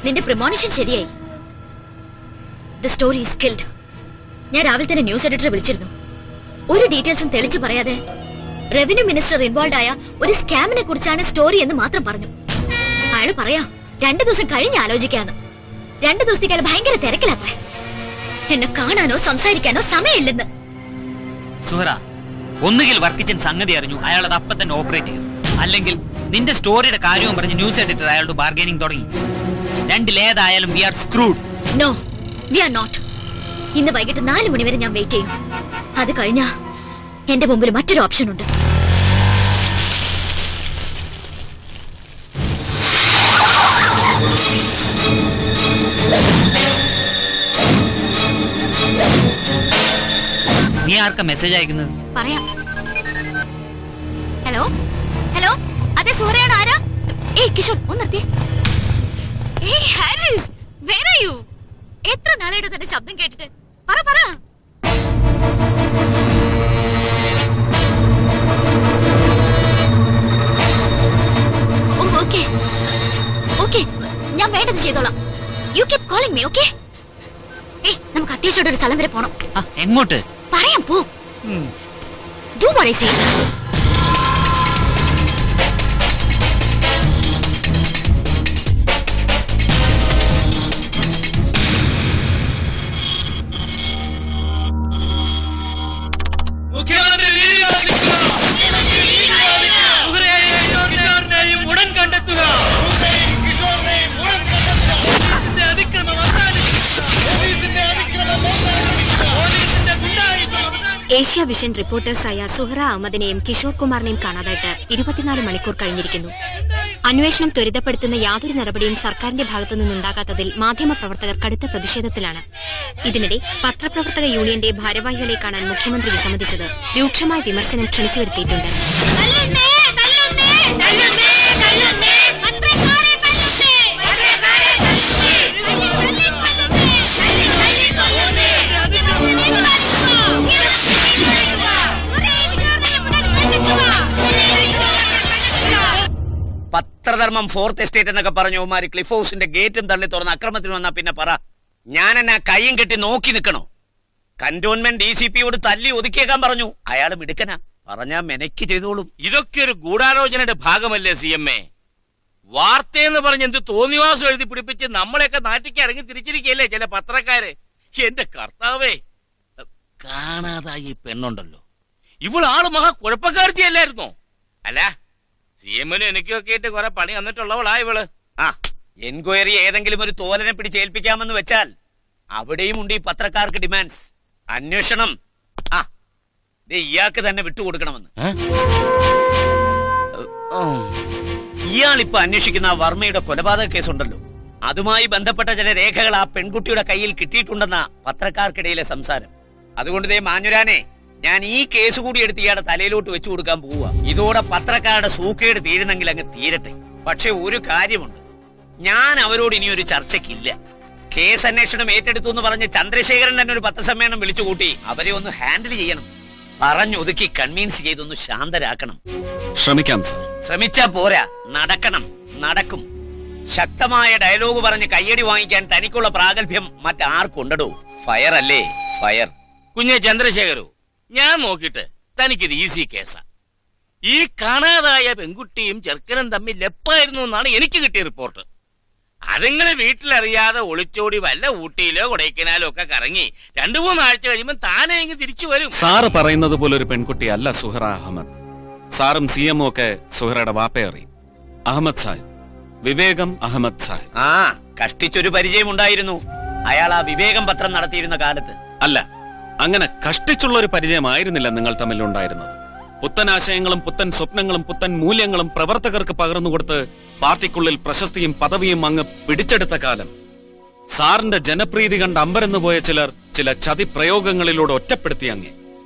നിന്റെ പ്രമോണിഷൻ ശരിയായി. The story is killed. ഞാൻ രാവിലെ തന്നെ ന്യൂസ് എഡിറ്ററെ വിളിച്ചിരുന്നു. ഒരു ഡീറ്റെയിൽസും തെളിച്ചു പറയാതെ റവന്യൂ മിനിസ്റ്റർ ഇൻവോൾവ് ആയ ഒരു സ്കാമിനെ കുറിച്ചാണ് സ്റ്റോറി എന്ന് മാത്രം പറഞ്ഞു. അയാള് പറയാ 2 ദിവസം കഴിഞ്ഞ് ആലോചിക്കാന്ന്. 2 ദിവസത്തേക്ക് അയാൾ ഭയങ്കര തിരക്കിലാത്രേ. എന്നെ കാണാനോ സംസാരിക്കാനോ സമയമില്ലെന്ന്. സുഹറ, ഒന്നുകിൽ വർക്കിച്ചൻ സംഗതി അറിഞ്ഞു, അയാൾ അത് അപ്പം തന്നെ ഓപ്പറേറ്റ് ചെയ്തു. അല്ലെങ്കിൽ നിന്റെ സ്റ്റോറിയുടെ കാര്യവും പറഞ്ഞ് ന്യൂസ് എഡിറ്റർ അയാളോട് ബാർഗൈനിങ് തുടങ്ങി. രണ്ടിലേതായാലും we are screwed. No, we are not. ഇന്ന് വൈകിട്ട് 4 മണി വരെ ഞാൻ വെയിറ്റ് ചെയ്യും. അത് കഴിഞ്ഞാ എന്റെ മുമ്പിൽ മറ്റൊരു ഓപ്ഷൻ ഉണ്ട്. നീ ആർക്കാ മെസ്സേജ് അയക്കുന്നത്? പറയാം. ഹലോ ഹലോ, അതെ സുഹറയാണ്. ആരാ? ഏയ് കിഷോർ, ഒന്ന് നിർത്തിയേ. ഏയ് ഹാരിസ്, where are you? എത്ര നാളായിട്ട് തന്റെ ശബ്ദം കേട്ടിട്ട്. പറ പറ. ഓക്കെ ഓക്കെ, ഞാൻ വേണ്ടത് ചെയ്തോളാം. You keep calling me, okay? ഏയ്, നമുക്ക് അത്യാവശ്യമായിട്ട് ഒരു സ്ഥലം വരെ പോണം. എങ്ങോട്ട്? പറയാം, പോ. Do what I say. Asia vision റിപ്പോർട്ടേഴ്സായ സുഹറ അഹമ്മദിനെയും കിഷോർ കുമാറിനെയും കാണാതായിട്ട് 24 മണിക്കൂർ കഴിഞ്ഞിരിക്കുന്നു. അന്വേഷണം ത്വരിതപ്പെടുത്തുന്ന യാതൊരു നടപടിയും സർക്കാരിന്റെ ഭാഗത്തു നിന്നുണ്ടാകാത്തതിൽ മാധ്യമപ്രവർത്തകർ കടുത്ത പ്രതിഷേധത്തിലാണ്. ഇതിനിടെ പത്രപ്രവർത്തക യൂണിയന്റെ ഭാരവാഹികളെ കാണാൻ മുഖ്യമന്ത്രി വിസമ്മതിച്ചത് രൂക്ഷമായ വിമർശനം ക്ഷണിച്ചു വരുത്തിയിട്ടുണ്ട്. പത്രധർമ്മം, ഫോർത്ത് എസ്റ്റേറ്റ് എന്നൊക്കെ പറഞ്ഞു മാറി ക്ലിഫ് ഹൗസിന്റെ ഗേറ്റും തള്ളി തുറന്ന് അക്രമത്തിന് വന്നാ പിന്നെ പറ, ഞാൻ എന്നെ കയ്യും കെട്ടി നോക്കി നിൽക്കണോ? കന്റോൺമെന്റ് DCPയോട് തല്ലി ഒതുക്കിയേക്കാൻ പറഞ്ഞു. അയാൾ മിടുക്കനാ, പറഞ്ഞാ മെനക്ക് ചെയ്തോളും. ഇതൊക്കെ ഒരു ഗൂഢാലോചനയുടെ ഭാഗമല്ലേ CMA? വാർത്തയെന്ന് പറഞ്ഞ് എന്ത് തോന്നിവാസം എഴുതി പിടിപ്പിച്ച് നമ്മളെയൊക്കെ നാട്ടിക്ക് ഇറങ്ങി തിരിച്ചിരിക്കുകയല്ലേ ചില പത്രക്കാര്. എന്റെ കർത്താവേ, കാണാതായി പെണ്ണുണ്ടല്ലോ, ഇവളാള് മഹാ കുഴപ്പക്കാർത്തിയല്ലായിരുന്നോ? അല്ല, CMനും എനിക്കൊക്കെ ആയിട്ട് കുറെ പണി വന്നിട്ടുള്ളവളാ ഇവള്. എൻക്വയറി ഏതെങ്കിലും ഒരു തോലനെ പിടിച്ചേൽപ്പിക്കാമെന്ന് വെച്ചാൽ അവിടെയും ഉണ്ട് ഈ പത്രക്കാർക്ക് ഡിമാൻഡ്സ്. അന്വേഷണം ഇയാൾക്ക് തന്നെ വിട്ടുകൊടുക്കണമെന്ന്. ഇയാൾ ഇപ്പൊ അന്വേഷിക്കുന്ന ആ വർമ്മയുടെ കൊലപാതക കേസുണ്ടല്ലോ, അതുമായി ബന്ധപ്പെട്ട ചില രേഖകൾ ആ പെൺകുട്ടിയുടെ കയ്യിൽ കിട്ടിയിട്ടുണ്ടെന്ന പത്രക്കാർക്കിടയിലെ സംസാരം. അതുകൊണ്ട് മാഞ്ഞുരാനെ, ഞാൻ ഈ കേസ് കൂടി എടുത്ത് ഇയാളുടെ തലയിലോട്ട് വെച്ചു കൊടുക്കാൻ പോവുക. ഇതോടെ പത്രക്കാരുടെ സൂക്കേട് തീരുന്നെങ്കിൽ അങ്ങ് തീരട്ടെ. പക്ഷെ ഒരു കാര്യമുണ്ട്, ഞാൻ അവരോട് ഇനി ഒരു ചർച്ചയ്ക്കില്ല. കേസ് അന്വേഷണം ഏറ്റെടുത്തു എന്ന് പറഞ്ഞ് ചന്ദ്രശേഖരൻ തന്നെ ഒരു പത്രസമ്മേളനം വിളിച്ചുകൂട്ടി അവരെ ഒന്ന് ഹാൻഡിൽ ചെയ്യണം. പറഞ്ഞൊതുക്കി കൺവീൻസ് ചെയ്തൊന്ന് ശാന്തരാക്കണം. ശ്രമിക്കാം സർ. ശ്രമിച്ചാ പോരാ, നടക്കണം, നടക്കും. ശക്തമായ ഡയലോഗ് പറഞ്ഞ് കയ്യടി വാങ്ങിക്കാൻ തനിക്കുള്ള പ്രാഗൽഭ്യം മറ്റാർക്കുണ്ടോ? ഫയർ അല്ലേ, ഫയർ. കുഞ്ഞെ ചന്ദ്രശേഖരോ, ഞാൻ നോക്കിയിട്ട് തനിക്കിത് ഈസി കേസാ. ഈ കാണാതായ പെൺകുട്ടിയും ചെറുക്കനും തമ്മിൽ ലെപ്പായിരുന്നു എന്നാണ് എനിക്ക് കിട്ടിയ റിപ്പോർട്ട്. അതുങ്ങള് വീട്ടിലറിയാതെ ഒളിച്ചോടി വല്ല ഊട്ടിയിലോ കൊടൈക്കനാലോ ഒക്കെ കറങ്ങി 2-3 ആഴ്ച കഴിയുമ്പോൾ താനെ ഇങ്ങ് തിരിച്ചു വരും. സാറ് പറയുന്നത് പോലെ ഒരു പെൺകുട്ടി അല്ല സുഹറ അഹമ്മദ്. സാറും CMO ഒക്കെ സുഹറയുടെ വാപ്പയറി. അഹമ്മദ് സാഹിബ്, വിവേകം അഹമ്മദ് സാഹിബ്. കഷ്ടിച്ചൊരു പരിചയം ഉണ്ടായിരുന്നു അയാൾ ആ വിവേകം പത്രം നടത്തിയിരുന്ന കാലത്ത്. അല്ല, അങ്ങനെ കഷ്ടിച്ചുള്ള ഒരു പരിചയമായിരുന്നില്ല നിങ്ങൾ തമ്മിലുണ്ടായിരുന്നത്. പുത്തൻ ആശയങ്ങളും പുത്തൻ സ്വപ്നങ്ങളും പുത്തൻ മൂല്യങ്ങളും പ്രവർത്തകർക്ക് പകർന്നുകൊടുത്ത് പാർട്ടിക്കുള്ളിൽ പ്രശസ്തിയും പദവിയും അങ്ങ് പിടിച്ചെടുത്ത കാലം. സാറിന്റെ ജനപ്രീതി കണ്ട് അമ്പരന്നു പോയ ചിലർ ചില ചതി പ്രയോഗങ്ങളിലൂടെ ഒറ്റപ്പെടുത്തി അങ്ങേ.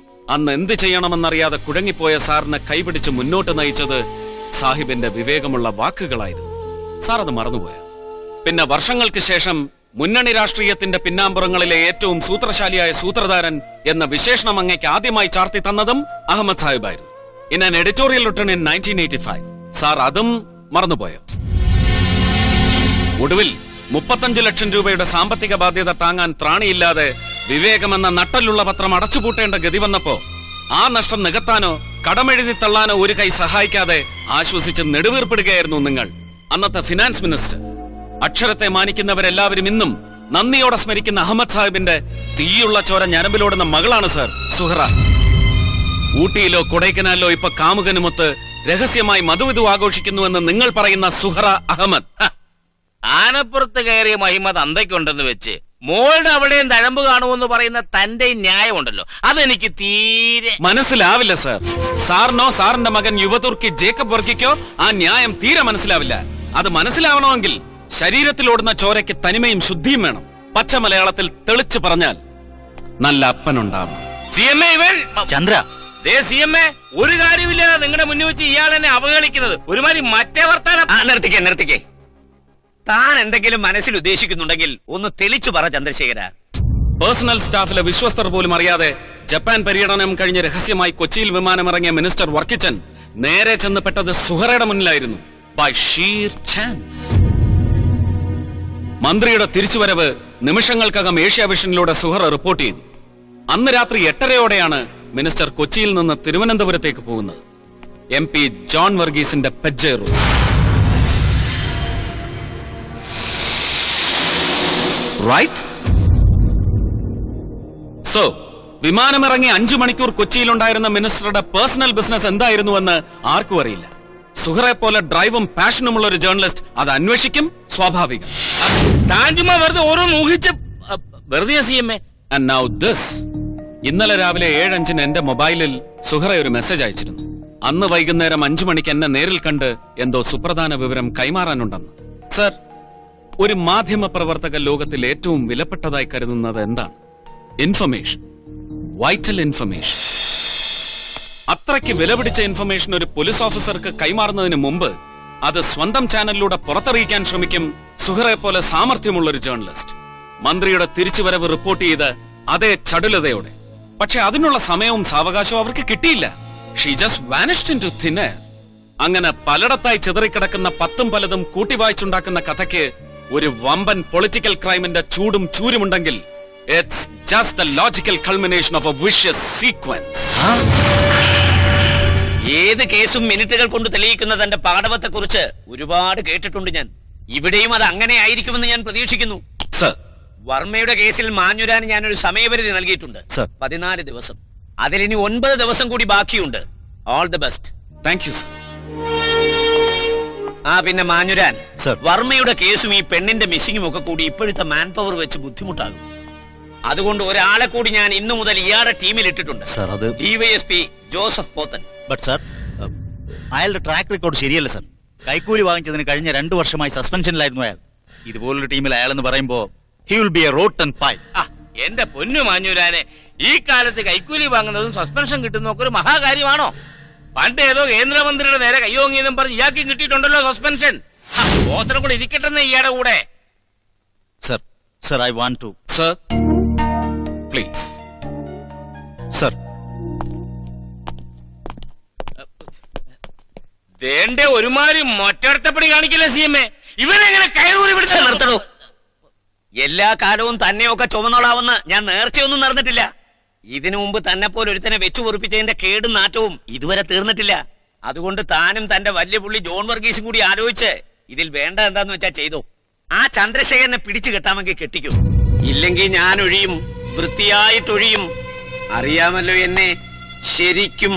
അന്ന് എന്ത് ചെയ്യണമെന്നറിയാതെ കുഴങ്ങിപ്പോയ സാറിനെ കൈപിടിച്ച് മുന്നോട്ട് നയിച്ചത് സാഹിബിന്റെ വിവേകമുള്ള വാക്കുകളായിരുന്നു. സാർ അത് മറന്നുപോയ. പിന്നെ വർഷങ്ങൾക്ക് ശേഷം മുന്നണി രാഷ്ട്രീയത്തിന്റെ പിന്നാമ്പുറങ്ങളിലെ ഏറ്റവും സൂത്രശാലിയായ സൂത്രധാരൻ എന്ന വിശേഷണം അങ്ങേക്ക് ആദ്യമായി ചാർത്തി തന്നതും അഹമ്മദ് സാഹിബായിരുന്നു. In an editorial written in 1985. Sir അതും മറന്നുപോയോ? ഒടുവിൽ 35 ലക്ഷം രൂപയുടെ സാമ്പത്തിക ബാധ്യത താങ്ങാൻ ത്രാണിയില്ലാതെ വിവേകമെന്ന നട്ടലുള്ള പത്രം അടച്ചുപൂട്ടേണ്ട ഗതി വന്നപ്പോ ആ നഷ്ടം നികത്താനോ കടമെഴുതി തള്ളാനോ ഒരു കൈ സഹായിക്കാതെ ആശ്വസിച്ച് നെടുവീർപ്പിടുകയായിരുന്നു നിങ്ങൾ. അന്നത്തെ ഫിനാൻസ് മിനിസ്റ്റർ. അക്ഷരത്തെ മാനിക്കുന്നവരെല്ലാവരും ഇന്നും നന്ദിയോടെ സ്മരിക്കുന്ന അഹമ്മദ് സാഹിബിന്റെ തീയുള്ള ചോര ഞരമ്പിലോടുന്ന മകളാണ് സർ സുഹറ. ഊട്ടിയിലോ കൊടൈക്കനാലിലോ ഇപ്പൊ കാമുകനുമൊത്ത് രഹസ്യമായി മധുവിധു ആഘോഷിക്കുന്നുവെന്ന് നിങ്ങൾ പറയുന്ന സുഹറ അഹമ്മദ്. ആനപ്പുറത്ത് കയറിയ മഹിമത് അന്തയ്ക്കുണ്ടെന്ന് വെച്ച് മോളുടെ അവിടെയും തഴമ്പ് കാണുമെന്ന് പറയുന്ന തന്റെ ന്യായമുണ്ടല്ലോ, അതെനിക്ക് തീരെ മനസ്സിലാവില്ല സർ. സാറിനോ സാറിന്റെ മകൻ യുവതുർക്കി ജേക്കബ് വർക്കിക്കോ ആ ന്യായം തീരെ മനസ്സിലാവില്ല. അത് മനസ്സിലാവണമെങ്കിൽ ശരീരത്തിലോടുന്ന ചോരയ്ക്ക് തനിമയും ശുദ്ധിയും വേണം. പച്ച മലയാളത്തിൽ തെളിച്ചു പറഞ്ഞാൽ നല്ല അപ്പനുണ്ടാവണം. CMA ഇവൻ ചന്ദ്ര, CMA ഒരു കാര്യമില്ല നിങ്ങളുടെ മുന്നിൽ വെച്ച് ഇയാളെന്നെ അവഹേളിക്കുന്നത്. ഒരുമാതിരി മറ്റേ വർത്താനം. നിർത്തിക്കേ. താൻ എന്തെങ്കിലും മനസ്സിൽ ഉദ്ദേശിക്കുന്നുണ്ടെങ്കിൽ ഒന്ന് തെളിച്ചു പറ ചന്ദ്രശേഖര. പേഴ്സണൽ സ്റ്റാഫിലെ വിശ്വസ്തർ പോലും അറിയാതെ ജപ്പാൻ പര്യടനം കഴിഞ്ഞ് രഹസ്യമായി കൊച്ചിയിൽ വിമാനമിറങ്ങിയ മിനിസ്റ്റർ വർക്കിച്ചൻ നേരെ ചെന്നപ്പെട്ടത് സുഹറയുടെ മുന്നിലായിരുന്നു. By sheer chance. മന്ത്രിയുടെ തിരിച്ചുവരവ് നിമിഷങ്ങൾക്കകം ഏഷ്യാവിഷനിലൂടെ സുഹറ റിപ്പോർട്ട് ചെയ്തു. അന്ന് രാത്രി 8:30 മിനിസ്റ്റർ കൊച്ചിയിൽ നിന്ന് തിരുവനന്തപുരത്തേക്ക് പോകുന്നത്. MP ജോൺ വർഗീസിന്റെ പെജ്ജേറു. റൈറ്റ്? സോ വിമാനമിറങ്ങി 5 മണിക്കൂർ കൊച്ചിയിലുണ്ടായിരുന്ന മിനിസ്റ്ററുടെ പേഴ്സണൽ ബിസിനസ് എന്തായിരുന്നുവെന്ന് ആർക്കും അറിയില്ല. സുഹറെ പോലെ ഡ്രൈവും പാഷനുമുള്ള ഒരു ജേർണലിസ്റ്റ് അത് അന്വേഷിക്കും, സ്വാഭാവികം. താഞ്ചുമ വെറുതെ ഓരോന്ന് ഊഹിച്ച് വെറുതെ CMA. And now this. ഇന്നലെ രാവിലെ 7:05 എന്റെ മൊബൈലിൽ സുഹറ ഒരു മെസ്സേജ് അയച്ചിരുന്നു. അന്ന് വൈകുന്നേരം 5 മണിക്ക് എന്നെ നേരിൽ കണ്ട് എന്തോ സുപ്രധാന വിവരം കൈമാറാനുണ്ടെന്ന്. സർ, ഒരു മാധ്യമ പ്രവർത്തക ലോകത്തിൽ ഏറ്റവും വിലപ്പെട്ടതായി കരുതുന്നത് എന്താണ്? ഇൻഫർമേഷൻ. Vital information. അത്രയ്ക്ക് വിലപിടിച്ച ഇൻഫർമേഷൻ ഒരു പോലീസ് ഓഫീസർക്ക് കൈമാറുന്നതിന് മുമ്പ് അത് സ്വന്തം ചാനലിലൂടെ പുറത്തറിയിക്കാൻ ശ്രമിക്കും സുഹറെ പോലെ സാമർഥ്യമുള്ള ഒരു ജേർണലിസ്റ്റ്. മന്ത്രിയുടെ തിരിച്ചുവരവ് റിപ്പോർട്ട് ചെയ്ത് അതേ ചടുലതയോടെ. പക്ഷെ അതിനുള്ള സമയവും സാവകാശവും അവർക്ക് കിട്ടിയില്ല. She just vanished into thin air. അങ്ങനെ പലയിടത്തായി ചിതറിക്കിടക്കുന്ന പത്തും പലതും കൂട്ടിവായിച്ചുണ്ടാക്കുന്ന കഥയ്ക്ക് ഒരു വമ്പൻ പൊളിറ്റിക്കൽ ക്രൈമിന്റെ ചൂടും ചൂരുമുണ്ടെങ്കിൽ it's just the logical culmination of a vicious sequence. ഏത് കേസും മിനിറ്റുകൾ കൊണ്ട് തെളിയിക്കുന്ന തന്റെ പാടവത്തെ കുറിച്ച് ഒരുപാട് കേട്ടിട്ടുണ്ട് ഞാൻ. ഇവിടെയും അത് അങ്ങനെ ആയിരിക്കുമെന്ന് ഞാൻ പ്രതീക്ഷിക്കുന്നു. സർ, വർമ്മയുടെ കേസിൽ മാഞ്ഞുരാൻ ഞാനൊരു സമയപരിധി നൽകിയിട്ടുണ്ട്. 14 ദിവസം. അതിലിനി 9 ദിവസം കൂടി ബാക്കിയുണ്ട്. All the best. Thank you sir. പിന്നെ മാഞ്ഞുരാൻ, വർമ്മയുടെ കേസും ഈ പെണ്ണിന്റെ മിസ്സിങ്ങും ഒക്കെ കൂടി ഇപ്പോഴത്തെ മാൻ പവർ വെച്ച് ബുദ്ധിമുട്ടാകും. അതുകൊണ്ട് ഒരാളെ കൂടി ഞാൻ ഇന്നു മുതൽ ഇയാളുടെ ടീമിൽ ഇട്ടിട്ടുണ്ട്. DYSP Joseph Pothan. But sir, അയാളുടെ ട്രാക്ക് റെക്കോർഡ് ശരിയല്ല സാർ. കൈക്കൂലി വാങ്ങിച്ചതിന് കഴിഞ്ഞ 2 വർഷമായി സസ്പെൻഷനിലായിരുന്നു അയാൾ. ഇതുപോലൊരു ടീമിൽ അയാളെന്ന് പറയുമ്പോ he will be a rotten pie. എന്റെ പൊന്നു മാഞ്ഞൂരാനെ, ഈ കാലത്ത് കൈക്കൂലി വാങ്ങുന്നതും സസ്പെൻഷൻ കിട്ടുന്നതൊക്കെ ഒരു മഹാകാര്യമാണോ? പണ്ട് ഏതോ കേന്ദ്രമന്ത്രിയുടെ നേരെ കയ്യോങ്ങിയതും പറഞ്ഞ് ഇയാൾക്കും കിട്ടിയിട്ടുണ്ടല്ലോ സസ്പെൻഷൻ. ഓത്തരം കൂടെ ഇരിക്കട്ടെന്ന് ഇയാളുടെ കൂടെ. Sir, sir, I want to. Sir, please. Sir, വേണ്ട ഒരുമാതിരി മറ്റൊരുത്തപ്പടി കാണിക്കില്ല CMA. ഇവനെങ്ങനെ കയറൂരി പിടിച്ച് നിർത്തണോ? എല്ലാ കാലവും തന്നെയൊക്കെ ചുമന്നോളാവുന്ന ഞാൻ നേർച്ചയൊന്നും നടന്നിട്ടില്ല. ഇതിനു മുമ്പ് തന്നെ പോലെ ഒരുത്തനെ വെച്ചു പൊറിപ്പിച്ചതിന്റെ കേടും നാറ്റവും ഇതുവരെ തീർന്നിട്ടില്ല. അതുകൊണ്ട് താനും തന്റെ വലിയ പുള്ളി ജോൺ വർഗീസും കൂടി ആലോചിച്ച് ഇതിൽ വേണ്ട എന്താന്ന് വെച്ചാ ചെയ്തോ. ആ ചന്ദ്രശേഖരനെ പിടിച്ചു കെട്ടാമെങ്കിൽ കെട്ടിക്കോ, ഇല്ലെങ്കിൽ ഞാൻ ഒഴിയും, വൃത്തിയായിട്ടൊഴിയും. അറിയാമല്ലോ എന്നെ ശരിക്കും.